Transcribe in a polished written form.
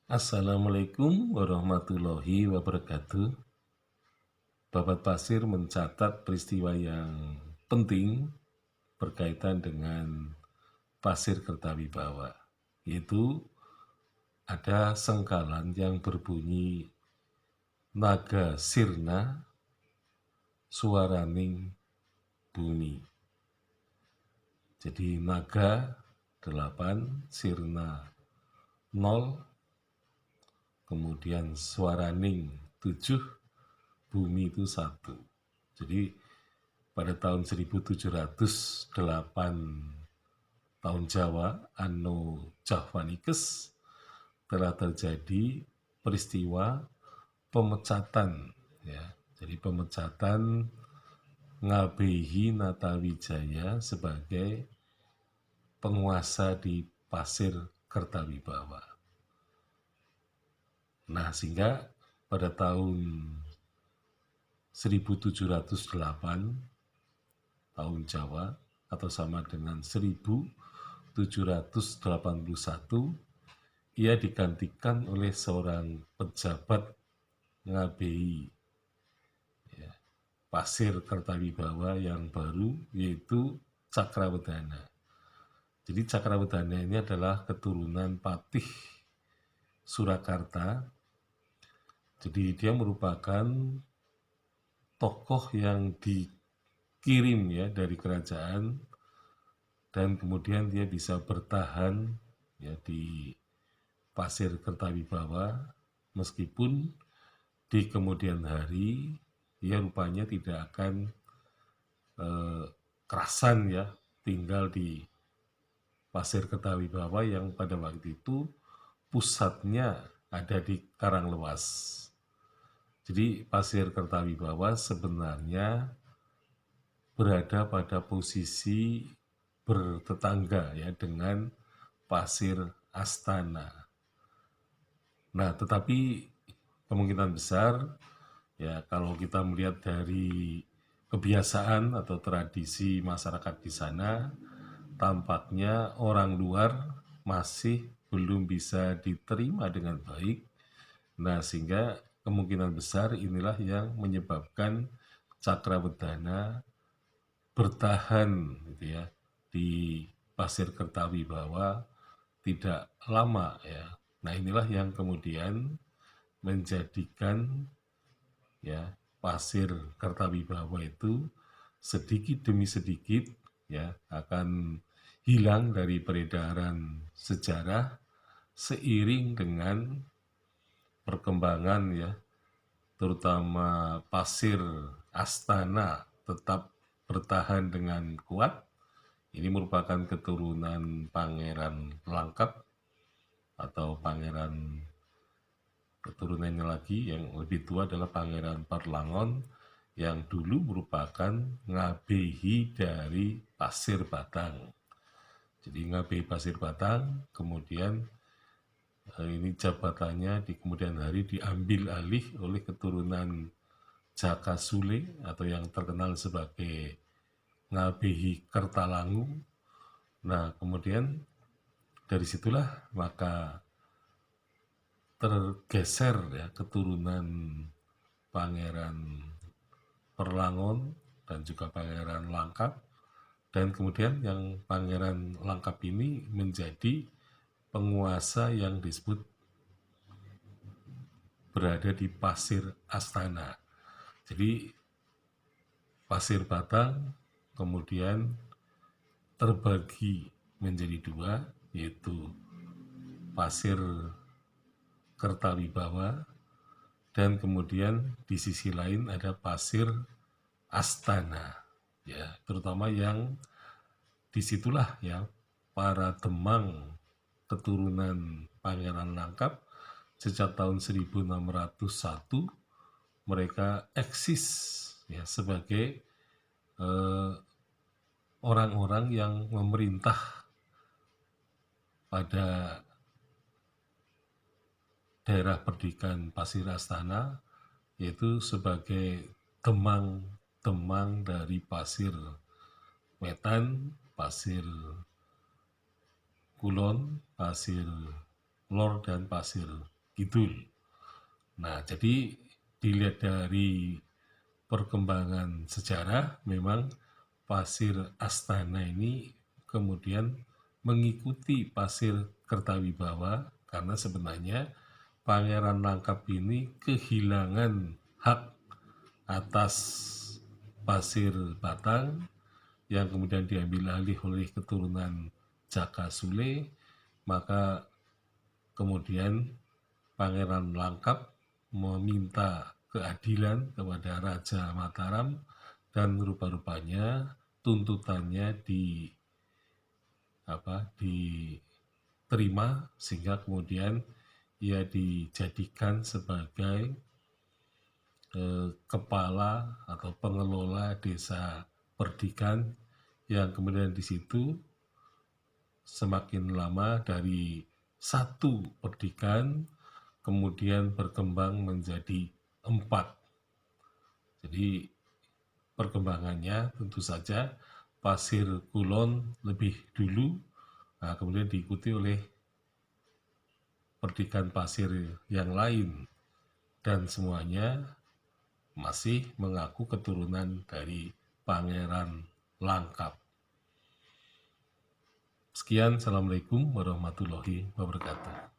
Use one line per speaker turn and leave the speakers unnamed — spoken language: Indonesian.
Assalamualaikum warahmatullahi wabarakatuh. Babat Pasir mencatat peristiwa yang penting berkaitan dengan Pasir Kertawibawa, yaitu ada sengkalan yang berbunyi naga sirna suaraning bumi. Jadi naga 8, sirna 0, kemudian suaraning 7, bumi itu 1. Jadi pada tahun 1708 tahun Jawa Anno Javanicus telah terjadi peristiwa pemecatan, ya. Jadi pemecatan Ngabehi Natawijaya sebagai penguasa di Pasir Kertawibawa. Nah, sehingga pada tahun 1708 tahun Jawa atau sama dengan 1781, ia digantikan oleh seorang pejabat Ngabehi, ya, Pasir Kertawibawa yang baru, yaitu Cakrawedana. Jadi Cakrawedana ini adalah keturunan Patih Surakarta. Jadi dia merupakan tokoh yang dikirim ya dari kerajaan, dan kemudian dia bisa bertahan ya di Pasir Kertawibawa meskipun di kemudian hari ia rupanya tidak akan kerasan ya tinggal di Pasir Kertawibawa yang pada waktu itu pusatnya ada di Karanglewas. Jadi Pasir Kertawibawa sebenarnya berada pada posisi bertetangga ya dengan Pasir Astana. Nah, tetapi kemungkinan besar ya kalau kita melihat dari kebiasaan atau tradisi masyarakat di sana, tampaknya orang luar masih belum bisa diterima dengan baik. Nah, sehingga kemungkinan besar inilah yang menyebabkan Cakrawedana bertahan gitu ya di Pasir Kertawibawa tidak lama ya. Nah, inilah yang kemudian menjadikan ya Pasir Kertawibawa itu sedikit demi sedikit ya akan hilang dari peredaran sejarah seiring dengan perkembangan ya, terutama Pasir Astana tetap bertahan dengan kuat. Ini merupakan keturunan Pangeran Langkap atau Pangeran keturunannya lagi yang lebih tua adalah Pangeran Parlangon yang dulu merupakan ngabehi dari Pasir Batang. Jadi ngabehi Pasir Batang, kemudian ini jabatannya di kemudian hari diambil alih oleh keturunan Jaka Sule atau yang terkenal sebagai Ngabehi Kertalangu. Nah, kemudian dari situlah maka tergeser ya keturunan Pangeran Perlangon dan juga Pangeran Langkap, dan kemudian yang Pangeran Langkap ini menjadi penguasa yang disebut berada di Pasir Astana. Jadi Pasir Batang kemudian terbagi menjadi dua, yaitu Pasir Kertawibawa dan kemudian di sisi lain ada Pasir Astana, ya, terutama yang disitulah ya para Demang keturunan Pangeran Langkap sejak tahun 1601 mereka eksis ya sebagai orang-orang yang memerintah pada daerah perdikan Pasir Astana, yaitu sebagai temang-temang dari Pasir Wetan, Pasir Kulon, Pasir Lor, dan Pasir Kidul. Nah, jadi dilihat dari perkembangan sejarah, memang Pasir Astana ini kemudian mengikuti Pasir Kertawibawa karena sebenarnya Pangeran Langkap ini kehilangan hak atas Pasir Batang yang kemudian diambil alih oleh keturunan Jaka Sule, maka kemudian Pangeran Langkap meminta keadilan kepada Raja Mataram dan rupa-rupanya tuntutannya diterima sehingga kemudian ia dijadikan sebagai kepala atau pengelola desa Perdikan yang kemudian di situ semakin lama dari satu Perdikan kemudian berkembang menjadi 4. Jadi perkembangannya tentu saja Pasir Kulon lebih dulu, nah kemudian diikuti oleh Perdikan pasir yang lain dan semuanya masih mengaku keturunan dari Pangeran Langkap. Sekian, Assalamualaikum warahmatullahi wabarakatuh.